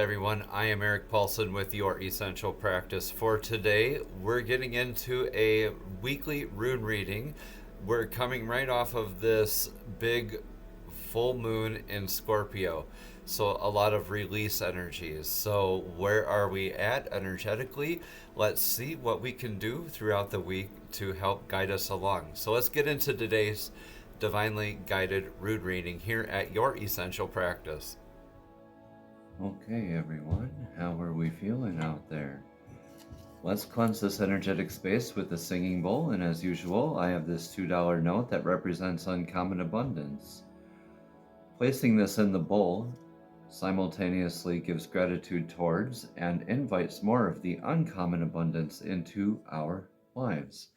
everyone. I am Eric Paulson with Your Essential Practice. For today, we're getting into a weekly rune reading. We're coming right off of this big full moon in Scorpio. So a lot of release energies. So where are we at energetically? Let's see what we can do throughout the week to help guide us along. So let's get into today's divinely guided rune reading here at Your Essential Practice. Okay, everyone, how are we feeling out there? Let's cleanse this energetic space with the singing bowl, and as usual, I have this $2 note that represents uncommon abundance. Placing this in the bowl simultaneously gives gratitude towards and invites more of the uncommon abundance into our lives.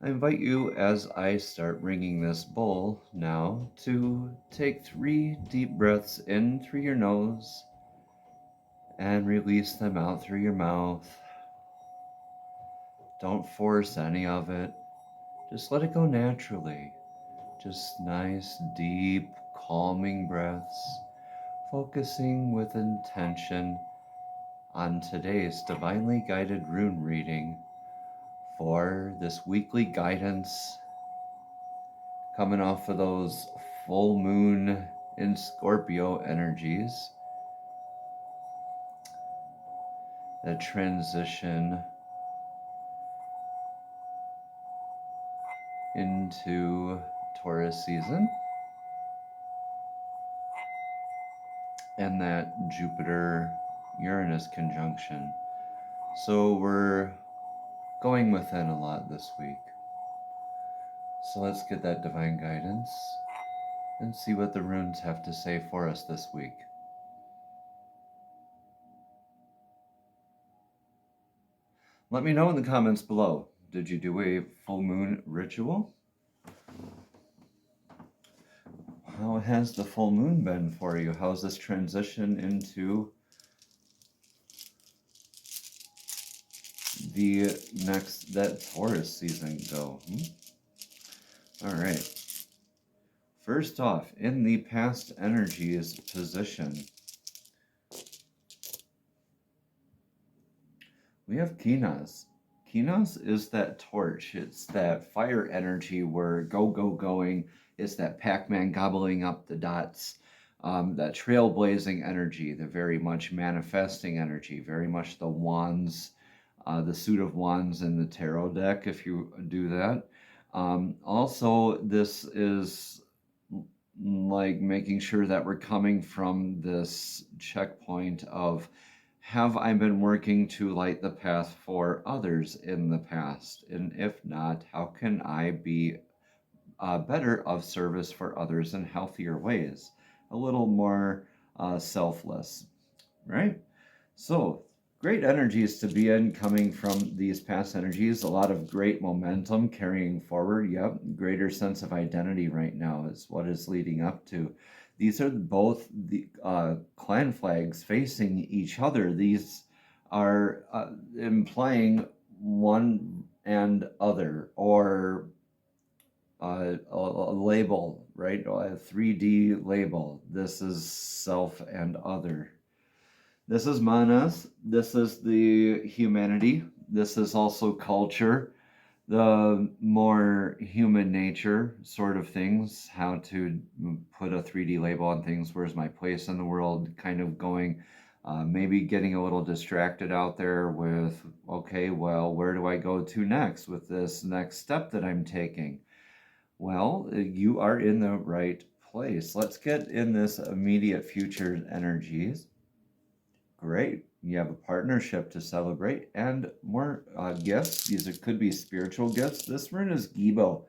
I invite you, as I start ringing this bowl now, to take 3 deep breaths in through your nose and release them out through your mouth. Don't force any of it. Just let it go naturally. Just nice, deep, calming breaths, focusing with intention on today's divinely guided rune reading for this weekly guidance coming off of those full moon in Scorpio energies that transition into Taurus season and that Jupiter-Uranus conjunction. So we're going within a lot this week. So let's get that divine guidance and see what the runes have to say for us this week. Let me know in the comments below. Did you do a full moon ritual? How has the full moon been for you? How's this transition into that Taurus season go? All right. First off, in the past energies position, we have Kinas. Kinas is that torch. It's that fire energy where going. It's that Pac-Man gobbling up the dots. That trailblazing energy, the very much manifesting energy, very much the wands, the suit of wands in the tarot deck, if you do that. Also, this is like making sure that we're coming from this checkpoint of, have I been working to light the path for others in the past? And if not, how can I be better of service for others in healthier ways? A little more selfless, right? So great energies to be in coming from these past energies. A lot of great momentum carrying forward. Yep, greater sense of identity right now is what is leading up to. These are both the clan flags facing each other. These are implying one and other, or a label, right? A 3D label. This is self and other. This is manas. This is the humanity. This is also culture, the more human nature sort of things, how to put a 3D label on things. Where's my place in the world? Kind of going, maybe getting a little distracted out there with, okay, well, where do I go to next with this next step that I'm taking? Well, you are in the right place. Let's get in this immediate future energies. Great. You have a partnership to celebrate and more gifts. These could be spiritual gifts. This rune is Gibo.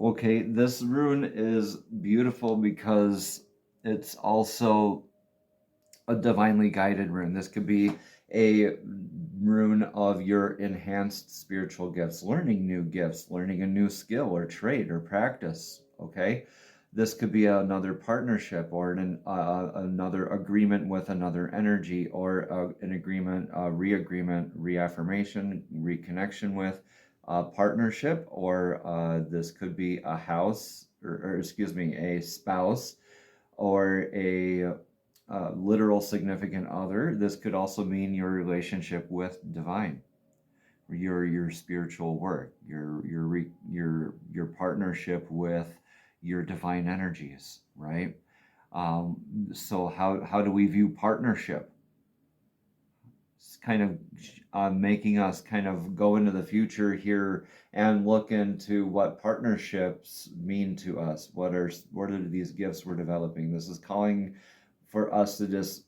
Okay, this rune is beautiful because it's also a divinely guided rune. This could be a rune of your enhanced spiritual gifts, learning new gifts, learning a new skill or trait or practice, okay? This could be another partnership or another agreement with another energy, or an agreement, re-agreement, reaffirmation, reconnection with a partnership, or this could be a house, or excuse me, a spouse, or a literal significant other. This could also mean your relationship with divine, your spiritual work, your partnership with your divine energies, right? So how do we view partnership? It's kind of making us kind of go into the future here and look into what partnerships mean to us. What are these gifts we're developing? This is calling for us to just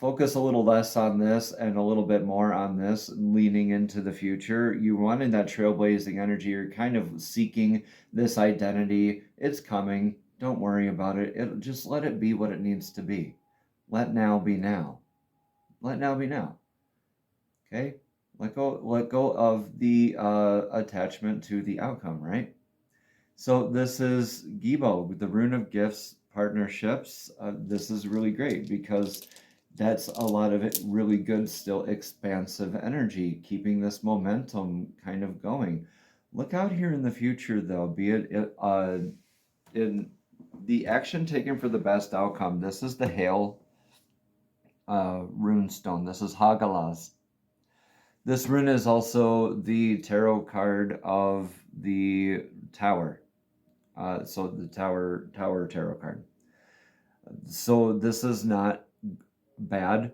focus a little less on this and a little bit more on this, leaning into the future. You wanted that trailblazing energy. You're kind of seeking this identity. It's coming. Don't worry about it. Just let it be what it needs to be. Let now be now. Let now be now. Okay? Let go of the attachment to the outcome, right? So this is Gibo, the Rune of Gifts, partnerships. This is really great because that's a lot of it really good, still expansive energy, keeping this momentum kind of going. Look out here in the future, though, be it in the action taken for the best outcome. This is the Hail rune stone. This is Hagalaz. This rune is also the tarot card of the Tower. So the Tower tarot card. So this is not bad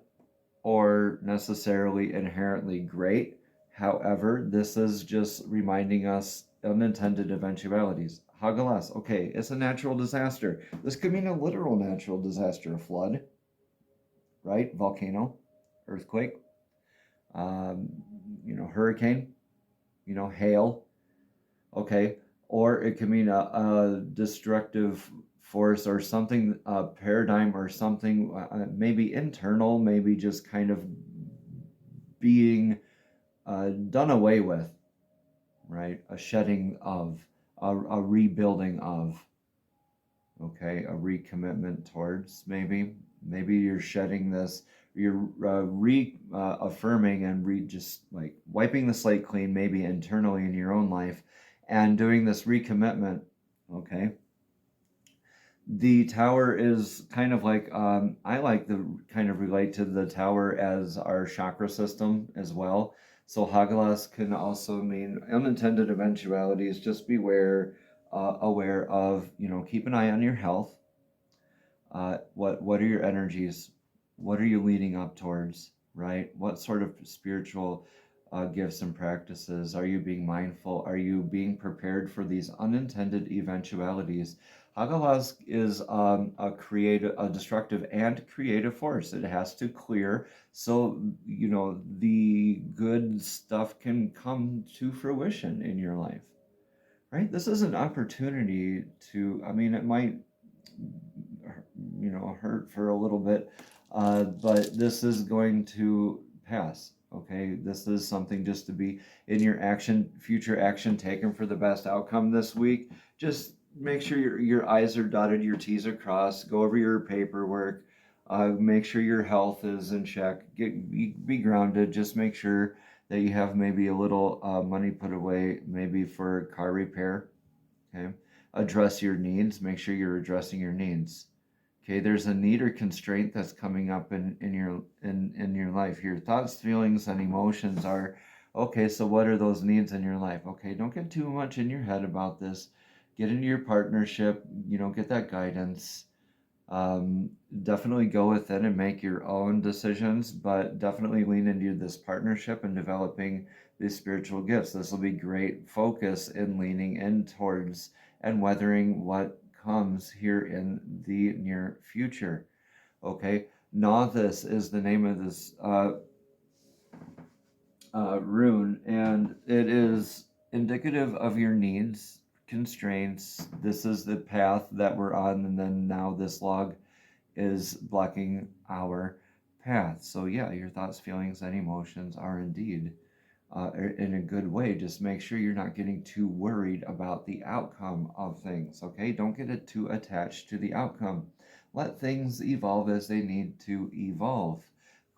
or necessarily inherently great. However, this is just reminding us unintended eventualities. Hagalas, okay, it's a natural disaster. This could mean a literal natural disaster, a flood, right? Volcano, earthquake, hurricane, hail, okay? Or it could mean a destructive force or something, a paradigm or something, maybe internal, maybe just kind of being done away with, right? A shedding of, a rebuilding of, okay? A recommitment towards, maybe you're shedding this, you're reaffirming and just like wiping the slate clean, maybe internally in your own life, and doing this recommitment, okay? The Tower is kind of like, I like to kind of relate to the Tower as our chakra system as well. So Hagalas can also mean unintended eventualities. Just beware, aware of, keep an eye on your health. What are your energies? What are you leading up towards, right? What sort of spiritual gifts and practices are you being mindful? Are you being prepared for these unintended eventualities? Hagalas is a destructive and creative force. It has to clear so the good stuff can come to fruition in your life, right? This is an opportunity to. I mean, it might hurt for a little bit, but this is going to pass. Okay, this is something just to be in your future action taken for the best outcome this week. Just make sure your I's are dotted, your T's are crossed. Go over your paperwork. Make sure your health is in check. Be grounded. Just make sure that you have maybe a little money put away, maybe for car repair. Okay, address your needs. Make sure you're addressing your needs. Okay, there's a need or constraint that's coming up in your life. Your thoughts, feelings, and emotions are, okay, so what are those needs in your life? Okay, don't get too much in your head about this. Get into your partnership, get that guidance. Definitely go within and make your own decisions, but definitely lean into this partnership and developing these spiritual gifts. This will be great focus in leaning in towards and weathering what comes here in the near future. Okay, Novice is the name of this rune, and it is indicative of your needs, constraints. This is the path that we're on, and then now this log is blocking our path. So yeah, your thoughts, feelings, and emotions are indeed in a good way. Just make sure you're not getting too worried about the outcome of things, okay? Don't get it too attached to the outcome. Let things evolve as they need to evolve.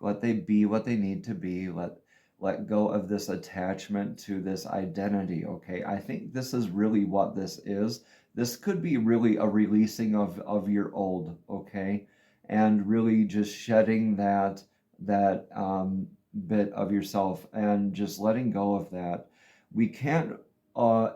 Let they be what they need to be. Let go of this attachment to this identity, okay? I think this is really what this is. This could be really a releasing of your old, okay? and really just shedding that bit of yourself and just letting go of that. We can't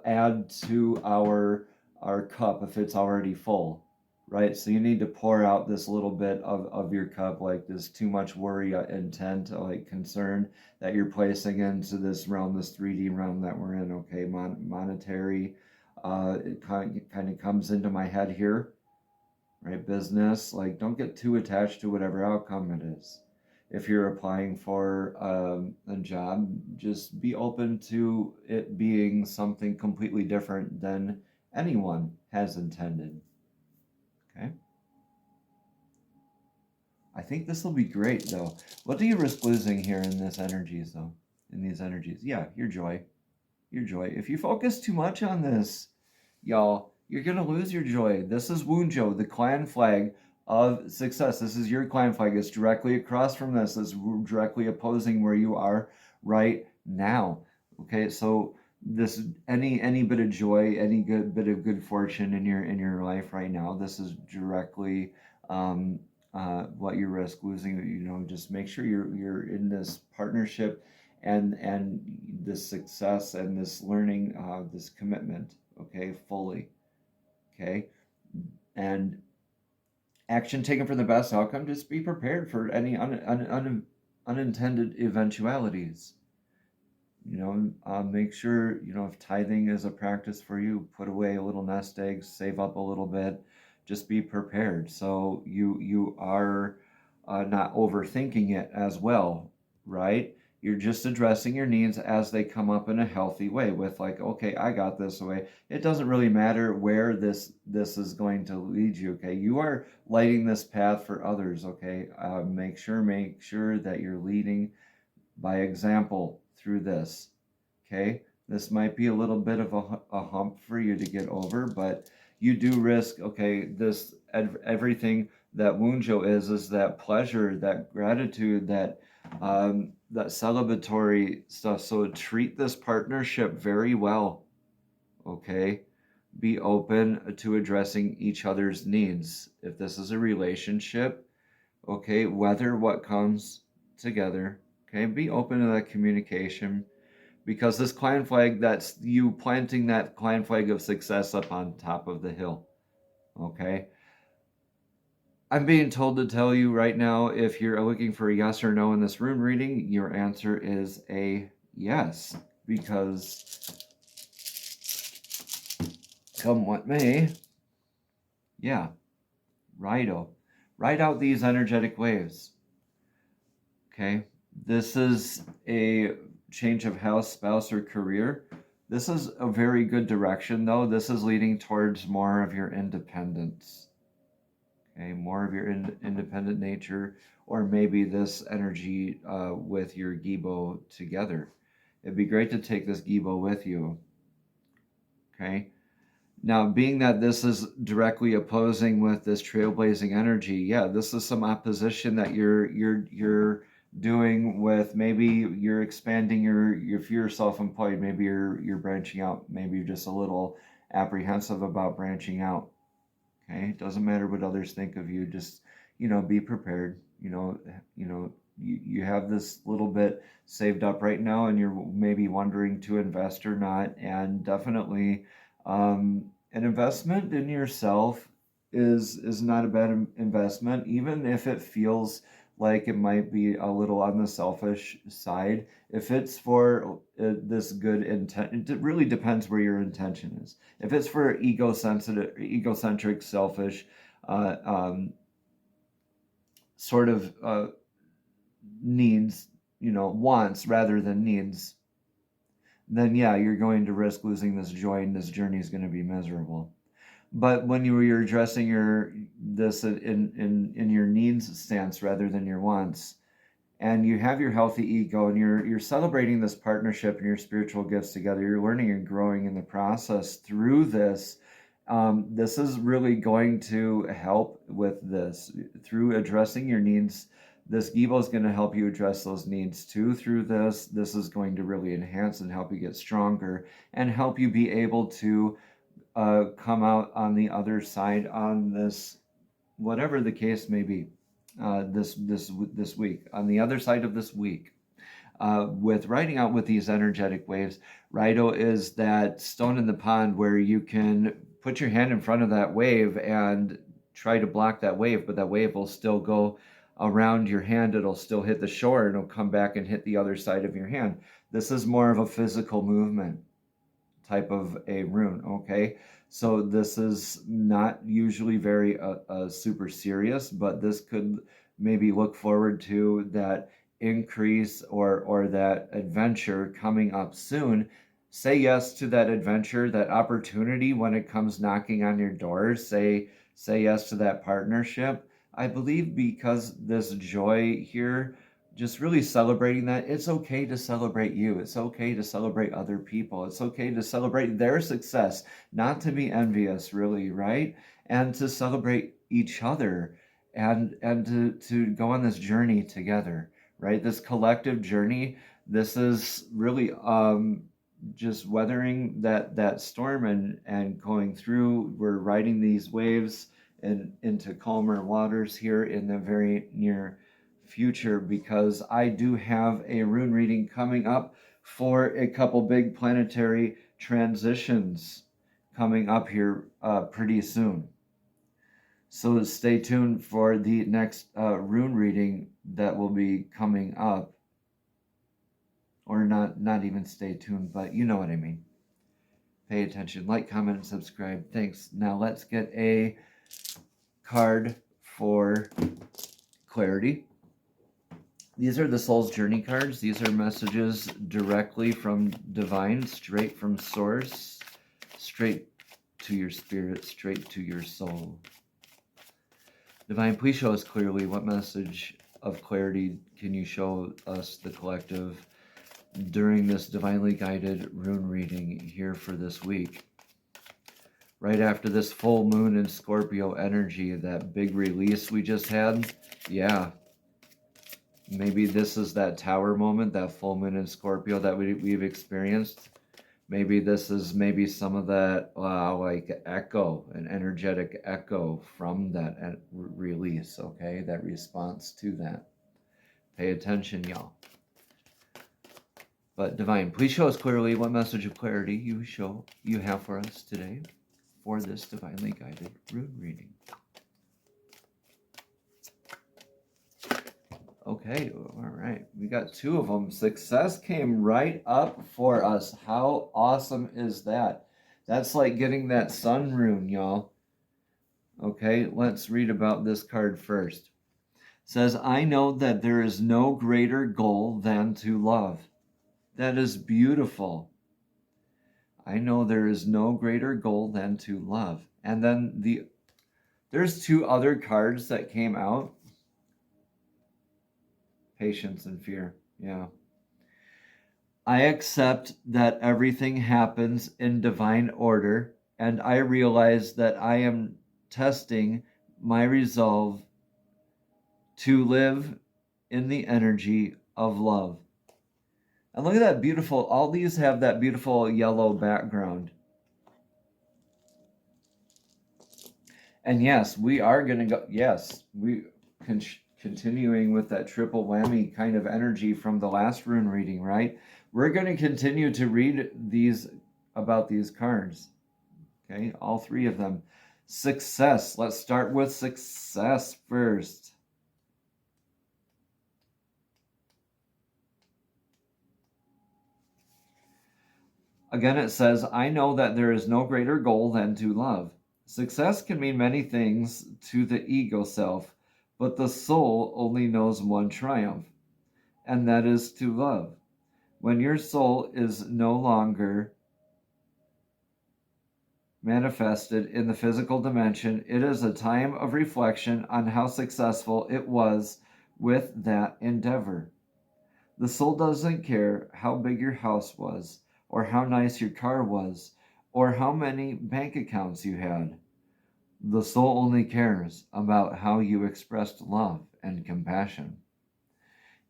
add to our cup if it's already full, right? So you need to pour out this little bit of your cup, like this too much worry, intent, like concern that you're placing into this realm, this 3D realm that we're in. Okay, monetary, it kind of comes into my head here, right? Business, like don't get too attached to whatever outcome it is. If you're applying for a job, just be open to it being something completely different than anyone has intended. Okay. I think this will be great though. What do you risk losing here in this energies though? In these energies? Yeah, your joy. Your joy. If you focus too much on this, y'all, you're gonna lose your joy. This is Wunjo, the clan flag of success. This is your clan flag. It's directly across from this. It's directly opposing where you are right now. Okay, so this any bit of joy, any good bit of good fortune in your life right now, this is directly what you risk losing. Just make sure you're in this partnership and this success and this learning, this commitment, okay, fully, okay, and action taken for the best outcome. Just be prepared for any unintended eventualities. Make sure, if tithing is a practice for you, put away a little nest egg, save up a little bit, just be prepared so you are not overthinking it as well, right? You're just addressing your needs as they come up in a healthy way with like, okay, I got this away. It doesn't really matter where this is going to lead you, okay? You are lighting this path for others, okay? Make sure that you're leading by example through this, okay? This might be a little bit of a hump for you to get over, but you do risk, okay, this everything that Wunjo is that pleasure, that gratitude, that celebratory stuff. So treat this partnership very well, okay? Be open to addressing each other's needs. If this is a relationship, okay, weather what comes together, okay? Be open to that communication, because this clan flag, that's you planting that clan flag of success up on top of the hill, okay? I'm being told to tell you right now, if you're looking for a yes or no in this rune reading, your answer is a yes, because come what may, yeah, righto. Ride out these energetic waves, okay? This is a change of house, spouse, or career. This is a very good direction, though. This is leading towards more of your independence. Okay, more of your independent nature, or maybe this energy with your Gibo together. It'd be great to take this Gibo with you. Okay. Now, being that this is directly opposing with this trailblazing energy, yeah, this is some opposition that you're doing with. Maybe you're expanding if you're self-employed, maybe you're branching out, maybe you're just a little apprehensive about branching out. Okay, it doesn't matter what others think of you, just be prepared. You have this little bit saved up right now and you're maybe wondering to invest or not, and definitely an investment in yourself is not a bad investment, even if it feels like it might be a little on the selfish side. If it's for this good intent, it really depends where your intention is. If it's for egocentric, selfish, sort of needs, wants rather than needs, then yeah, you're going to risk losing this joy, and this journey is going to be miserable. But when you're addressing this in your needs stance rather than your wants, and you have your healthy ego, and you're celebrating this partnership and your spiritual gifts together, you're learning and growing in the process through this. This is really going to help with this through addressing your needs. This Gibo is going to help you address those needs too through this. This is going to really enhance and help you get stronger and help you be able to come out on the other side on this, whatever the case may be. this week. On the other side of this week, with riding out with these energetic waves, Rido is that stone in the pond where you can put your hand in front of that wave and try to block that wave, but that wave will still go around your hand. It'll still hit the shore and it'll come back and hit the other side of your hand. This is more of a physical movement type of a rune, okay? So this is not usually very super serious, but this could maybe look forward to that increase or that adventure coming up soon. Say yes to that adventure, that opportunity when it comes knocking on your door. Say yes to that partnership. I believe because this joy here, just really celebrating that it's okay to celebrate you. It's okay to celebrate other people. It's okay to celebrate their success, not to be envious, really, right? And to celebrate each other and to go on this journey together, right? This collective journey. This is really just weathering that storm and going through. We're riding these waves and into calmer waters here in the very near future, because I do have a rune reading coming up for a couple big planetary transitions coming up here pretty soon. So stay tuned for the next rune reading that will be coming up. Or not even stay tuned, but you know what I mean. Pay attention, like, comment, and subscribe. Thanks. Now let's get a card for clarity. These are the Soul's Journey cards. These are messages directly from Divine, straight from Source, straight to your spirit, straight to your soul. Divine, please show us clearly what message of clarity can you show us, the collective, during this divinely guided rune reading here for this week. Right after this full moon in Scorpio energy, that big release we just had, yeah. Maybe this is that tower moment, that full moon in Scorpio that we've experienced. Maybe this is maybe some of that like echo, an energetic echo from that release, okay? That response to that. Pay attention, y'all. But Divine, please show us clearly what message of clarity you have for us today for this divinely guided rune reading. Okay, all right. We got two of them. Success came right up for us. How awesome is that? That's like getting that sun rune, y'all. Okay, let's read about this card first. It says, I know that there is no greater goal than to love. That is beautiful. I know there is no greater goal than to love. And then there's two other cards that came out. Patience and fear. Yeah. I accept that everything happens in divine order, and I realize that I am testing my resolve to live in the energy of love. And look at that beautiful, all these have that beautiful yellow background. And yes, we are going to go, yes, we continuing with that triple whammy kind of energy from the last rune reading, right? We're going to continue to read these about these cards. Okay, all three of them. Success. Let's start with success first. Again, it says, I know that there is no greater goal than to love. Success can mean many things to the ego self, but the soul only knows one triumph, and that is to love. When your soul is no longer manifested in the physical dimension, it is a time of reflection on how successful it was with that endeavor. The soul doesn't care how big your house was, or how nice your car was, or how many bank accounts you had. The soul only cares about how you expressed love and compassion.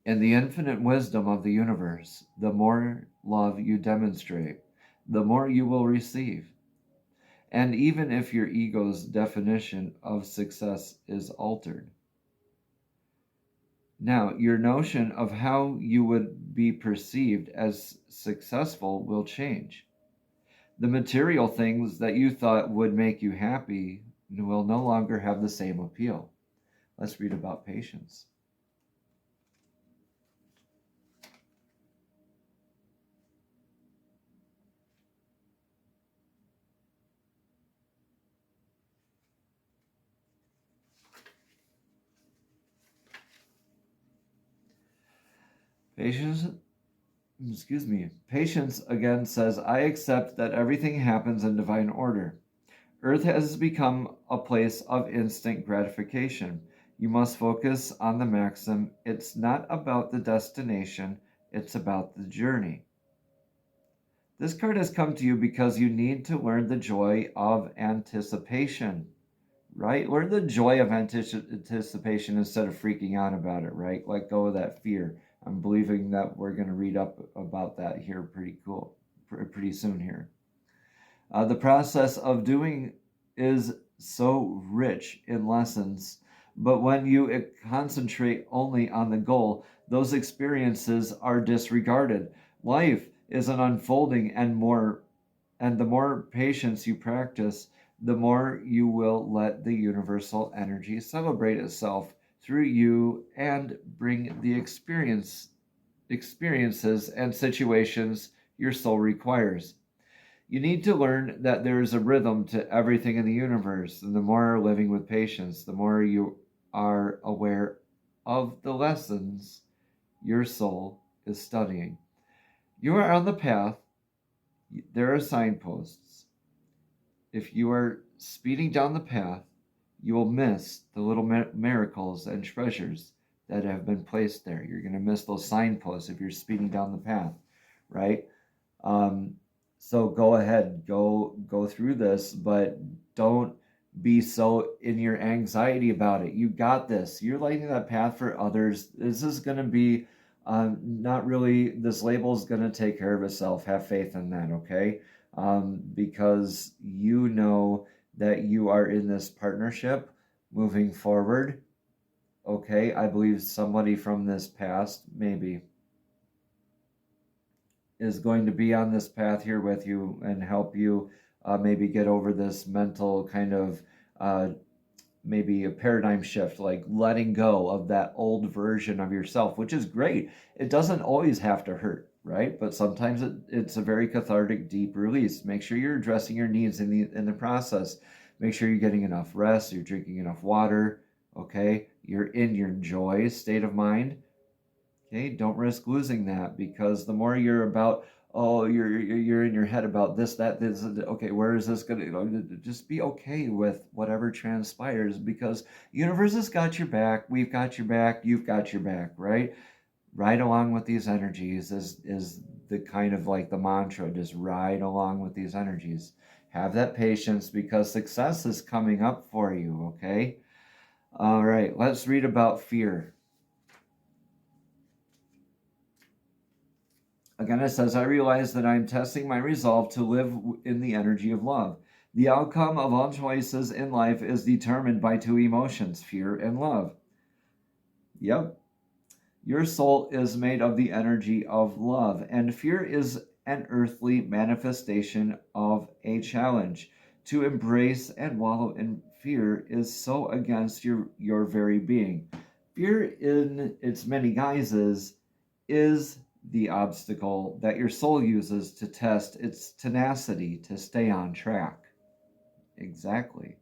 In the infinite wisdom of the universe, the more love you demonstrate, the more you will receive. And even if your ego's definition of success is altered, Now, your notion of how you would be perceived as successful will change. The material things that you thought would make you happy will no longer have the same appeal. Let's read about patience. Patience again says, I accept that everything happens in divine order. Earth has become a place of instant gratification. You must focus on the maxim, it's not about the destination, it's about the journey. This card has come to you because you need to learn the joy of anticipation, right? Learn the joy of anticipation instead of freaking out about it, right? Let go of that fear. I'm believing that we're going to read up about that here pretty soon here. The process of doing is so rich in lessons, but when you concentrate only on the goal, those experiences are disregarded. Life is an unfolding, and the more patience you practice, the more you will let the universal energy celebrate itself through you and bring the experiences and situations your soul requires. You need to learn that there is a rhythm to everything in the universe, and the more living with patience, the more you are aware of the lessons your soul is studying. You are on the path. There are signposts. If you are speeding down the path, you will miss the little miracles and treasures that have been placed there. You're going to miss those signposts if you're speeding down the path, right? So go ahead, go through this, but don't be so in your anxiety about it. You got this. You're lighting that path for others. This is going to be not really, this label is going to take care of itself. Have faith in that, okay? Because you know that you are in this partnership moving forward. Okay, I believe somebody from this past, maybe, is going to be on this path here with you and help you maybe get over this mental kind of maybe a paradigm shift, like letting go of that old version of yourself, which is great. It doesn't always have to hurt, right? But sometimes it's a very cathartic, deep release. Make sure you're addressing your needs in the process. Make sure you're getting enough rest, you're drinking enough water, okay? You're in your joy state of mind. Okay, don't risk losing that, because the more you're about, oh, you're in your head about this, that, this, okay, where is this going to, just be okay with whatever transpires, because the universe has got your back, we've got your back, you've got your back, right? Ride along with these energies is the kind of like the mantra, just ride along with these energies. Have that patience, because success is coming up for you, okay? All right, let's read about fear. Again, it says, I realize that I am testing my resolve to live in the energy of love. The outcome of all choices in life is determined by two emotions, fear and love. Yep. Your soul is made of the energy of love, and fear is an earthly manifestation of a challenge. To embrace and wallow in fear is so against your very being. Fear in its many guises is the obstacle that your soul uses to test its tenacity to stay on track. Exactly.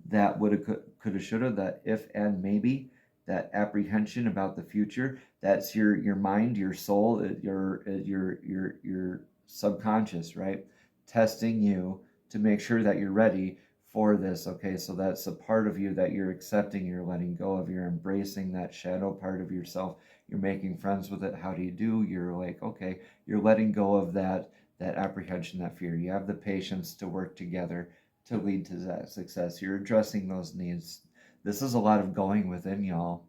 That woulda, coulda, shoulda, that if and maybe, that apprehension about the future, that's your mind, your soul, your subconscious, right? Testing you to make sure that you're ready for this. Okay, so that's a part of you that you're accepting, you're letting go of, you're embracing that shadow part of yourself, you're making friends with it. How do you do? You're like, okay, you're letting go of that apprehension, that fear. You have the patience to work together to lead to that success. You're addressing those needs. This is a lot of going within, y'all.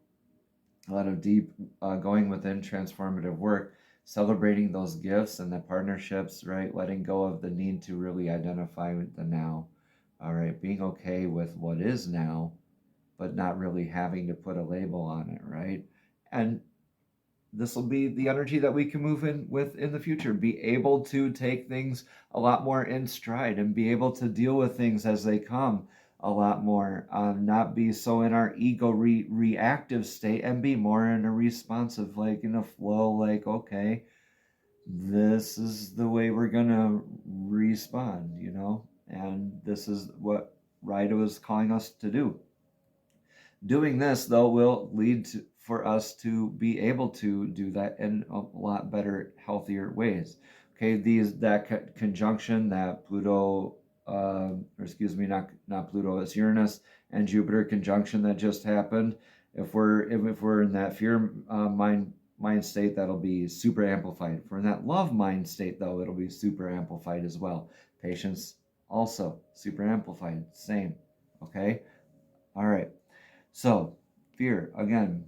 A lot of deep going within transformative work, celebrating those gifts and the partnerships, right? Letting go of the need to really identify with the now. All right, being okay with what is now, but not really having to put a label on it, right? And this will be the energy that we can move in with in the future. Be able to take things a lot more in stride and be able to deal with things as they come a lot more. Not be so in our ego reactive state and be more in a responsive, like in a flow, like, okay, this is the way we're going to respond, you know? And this is what Rida was calling us to do. Doing this, though, will lead to, for us to be able to do that in a lot better, healthier ways. Okay, that conjunction that Pluto, or excuse me, not Pluto, it's Uranus and Jupiter conjunction that just happened. If we're in that fear mind state, that'll be super amplified. If we're in that love mind state, though, it'll be super amplified as well. Patience also super amplified. Same. Okay. All right. So, fear, again,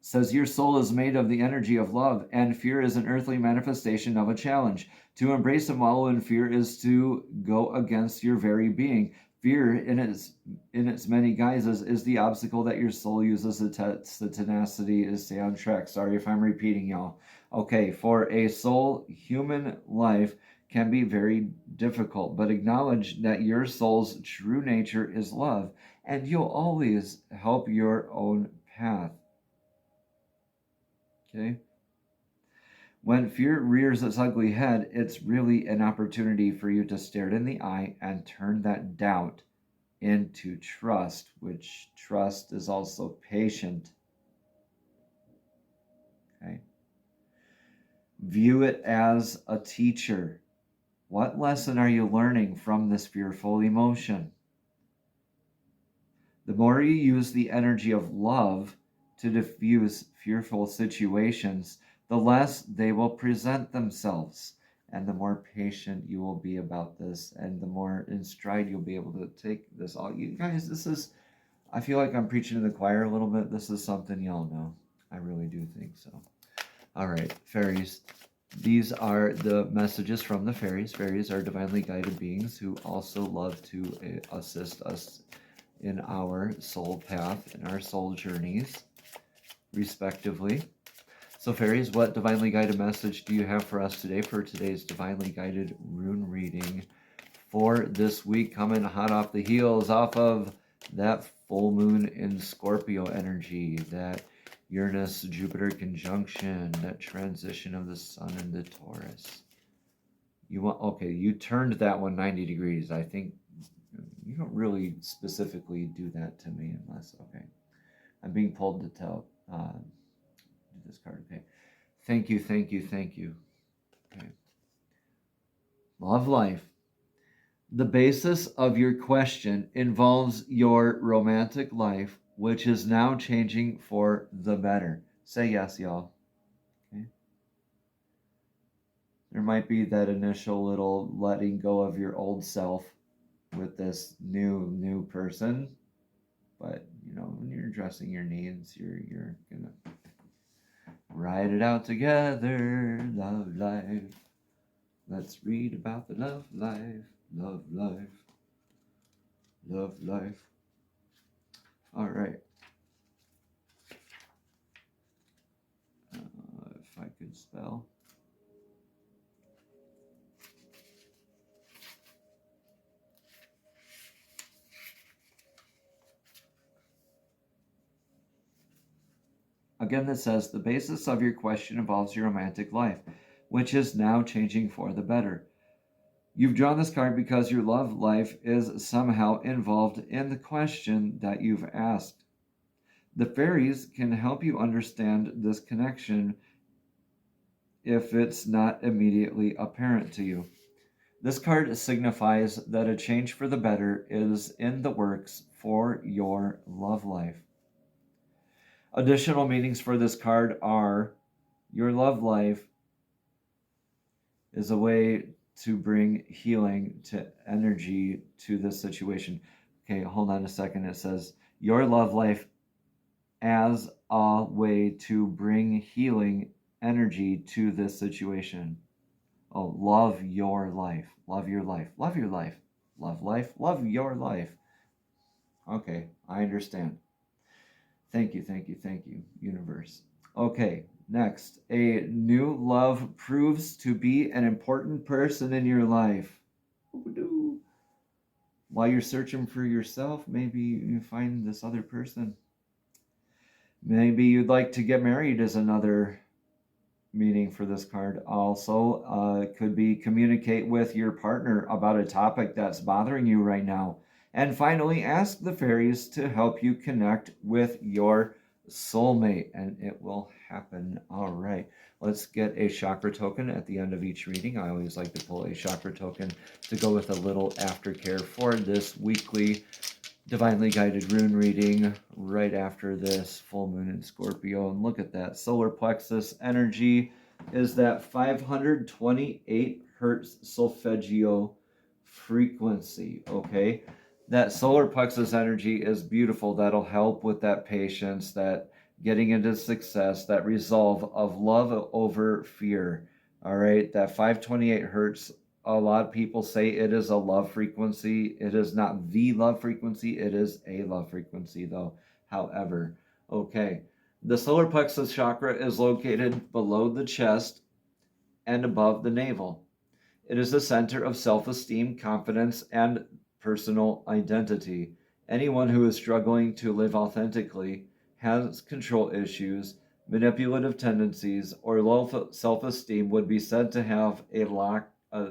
says your soul is made of the energy of love, and fear is an earthly manifestation of a challenge. To embrace and wallow in fear is to go against your very being. Fear, in its many guises, is the obstacle that your soul uses to test the tenacity to stay on track. Sorry if I'm repeating y'all. Okay, for a soul, human life can be very difficult, but acknowledge that your soul's true nature is love, and you'll always help your own path. Okay? When fear rears its ugly head, it's really an opportunity for you to stare it in the eye and turn that doubt into trust, which trust is also patient. Okay? View it as a teacher. What lesson are you learning from this fearful emotion? The more you use the energy of love to diffuse fearful situations, the less they will present themselves, and the more patient you will be about this, and the more in stride you'll be able to take this. All you guys, this is, I feel like I'm preaching to the choir a little bit. This is something y'all know. I really do think so. All right, fairies. These are the messages from the fairies. Fairies are divinely guided beings who also love to assist us in our soul path, in our soul journeys, respectively. So, fairies, what divinely guided message do you have for us today for today's divinely guided rune reading for this week, coming hot off the heels off of that full moon in Scorpio energy, that Uranus-Jupiter conjunction, that transition of the sun into Taurus? You turned that one 90 degrees. I think you don't really specifically do that to me unless, okay. I'm being pulled to tell, do this card, okay. Thank you. Okay. Love life. The basis of your question involves your romantic life, which is now changing for the better. Say yes, y'all. Okay. There might be that initial little letting go of your old self with this new person, but when you're addressing your needs, you're gonna ride it out together. Love life. Let's read about the love life. Love life. All right. If I could spell. Again, this says, the basis of your question involves your romantic life, which is now changing for the better. You've drawn this card because your love life is somehow involved in the question that you've asked. The fairies can help you understand this connection if it's not immediately apparent to you. This card signifies that a change for the better is in the works for your love life. Additional meanings for this card are your love life is a way to bring healing to energy to this situation. Okay, hold on a second. It says your love life as a way to bring healing energy to this situation. Oh, love your life. Love your life. Love your life. Love life. Love your life. Okay, I understand. Thank you, universe. Okay, next. A new love proves to be an important person in your life. While you're searching for yourself, maybe you find this other person. Maybe you'd like to get married is another meaning for this card. Also, it could be communicate with your partner about a topic that's bothering you right now. And finally, ask the fairies to help you connect with your soulmate, and it will happen. All right, let's get a chakra token at the end of each reading. I always like to pull a chakra token to go with a little aftercare for this weekly divinely guided rune reading right after this full moon in Scorpio. And look at that. Solar plexus energy is that 528 hertz solfeggio frequency. Okay. That solar plexus energy is beautiful. That'll help with that patience, that getting into success, that resolve of love over fear. All right. That 528 hertz, a lot of people say it is a love frequency. It is not the love frequency. It is a love frequency, though. However, okay. The solar plexus chakra is located below the chest and above the navel. It is the center of self-esteem, confidence, and personal identity. Anyone who is struggling to live authentically, has control issues, manipulative tendencies, or low self-esteem would be said to have a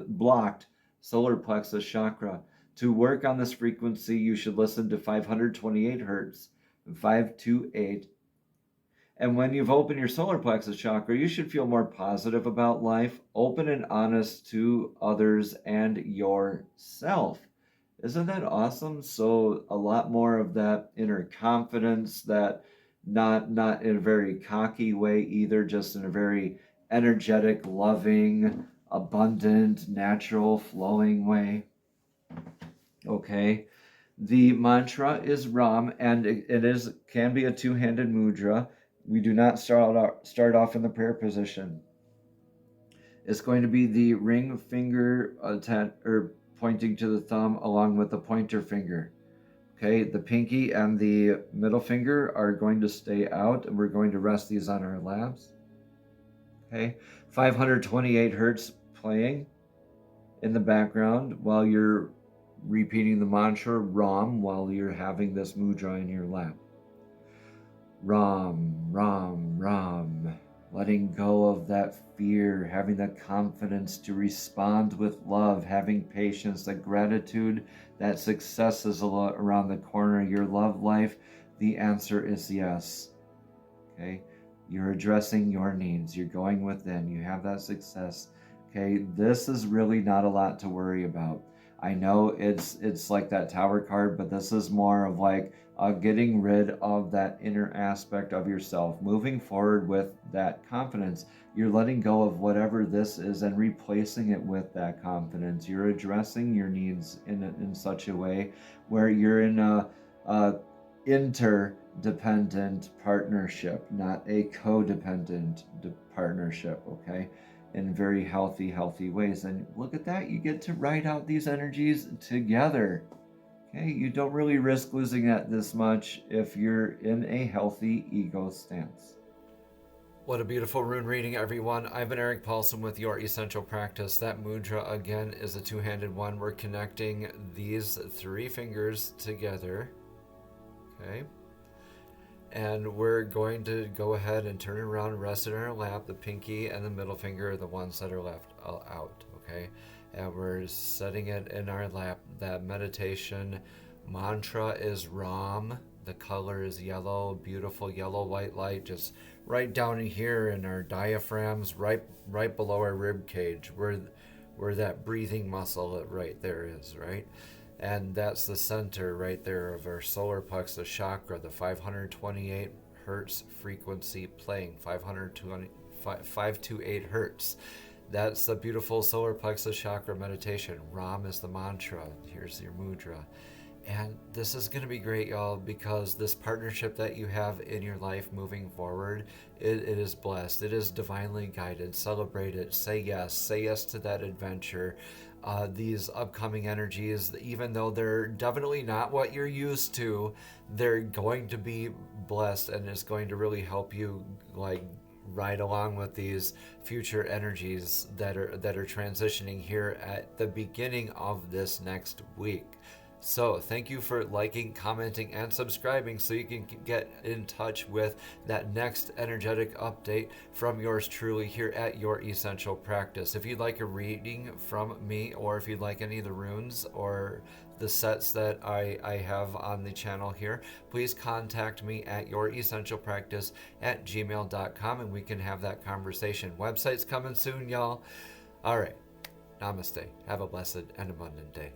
blocked solar plexus chakra. To work on this frequency, you should listen to 528 hertz, 528. And when you've opened your solar plexus chakra, you should feel more positive about life, open and honest to others and yourself. Isn't that awesome? So a lot more of that inner confidence, that not in a very cocky way either, just in a very energetic, loving, abundant, natural, flowing way. Okay. The mantra is Ram, and it can be a two-handed mudra. We do not start off in the prayer position. It's going to be the ring finger pointing to the thumb along with the pointer finger. Okay, the pinky and the middle finger are going to stay out, and we're going to rest these on our laps. Okay, 528 hertz playing in the background while you're repeating the mantra Ram while you're having this mudra in your lap. Ram, Ram, Ram. Letting go of that fear, having the confidence to respond with love, having patience, that gratitude, that success is around the corner. Your love life, the answer is yes. Okay, you're addressing your needs. You're going within. You have that success. Okay, this is really not a lot to worry about. I know it's like that Tower card, but this is more of like getting rid of that inner aspect of yourself, moving forward with that confidence. You're letting go of whatever this is and replacing it with that confidence. You're addressing your needs in such a way where you're in a interdependent partnership, not a codependent partnership, okay? In very healthy ways. And look at that, you get to write out these energies together. Okay, you don't really risk losing that this much if you're in a healthy ego stance. What a beautiful rune reading, everyone. I've been Eric Paulson with Your Essential Practice. That mudra, again, is a two-handed one. We're connecting these three fingers together. Okay. And we're going to go ahead and turn it around and rest it in our lap. The pinky and the middle finger are the ones that are left out, okay? And we're setting it in our lap. That meditation mantra is Ram. The color is yellow, beautiful yellow-white light, just right down in here in our diaphragms, right below our rib cage, where that breathing muscle right there is, right? And that's the center right there of our solar plexus chakra, the 528 hertz frequency playing, 528 hertz. That's the beautiful solar plexus chakra meditation. Ram is the mantra. Here's your mudra. And this is going to be great, y'all, because this partnership that you have in your life moving forward, it is blessed. It is divinely guided. Celebrate it. Say yes to that adventure. These upcoming energies, even though they're definitely not what you're used to, they're going to be blessed, and it's going to really help you like ride along with these future energies that are transitioning here at the beginning of this next week. So thank you for liking, commenting, and subscribing so you can get in touch with that next energetic update from yours truly here at Your Essential Practice. If you'd like a reading from me, or if you'd like any of the runes or the sets that I have on the channel here, please contact me at youressentialpractice@gmail.com and we can have that conversation. Website's coming soon, y'all. All right. Namaste. Have a blessed and abundant day.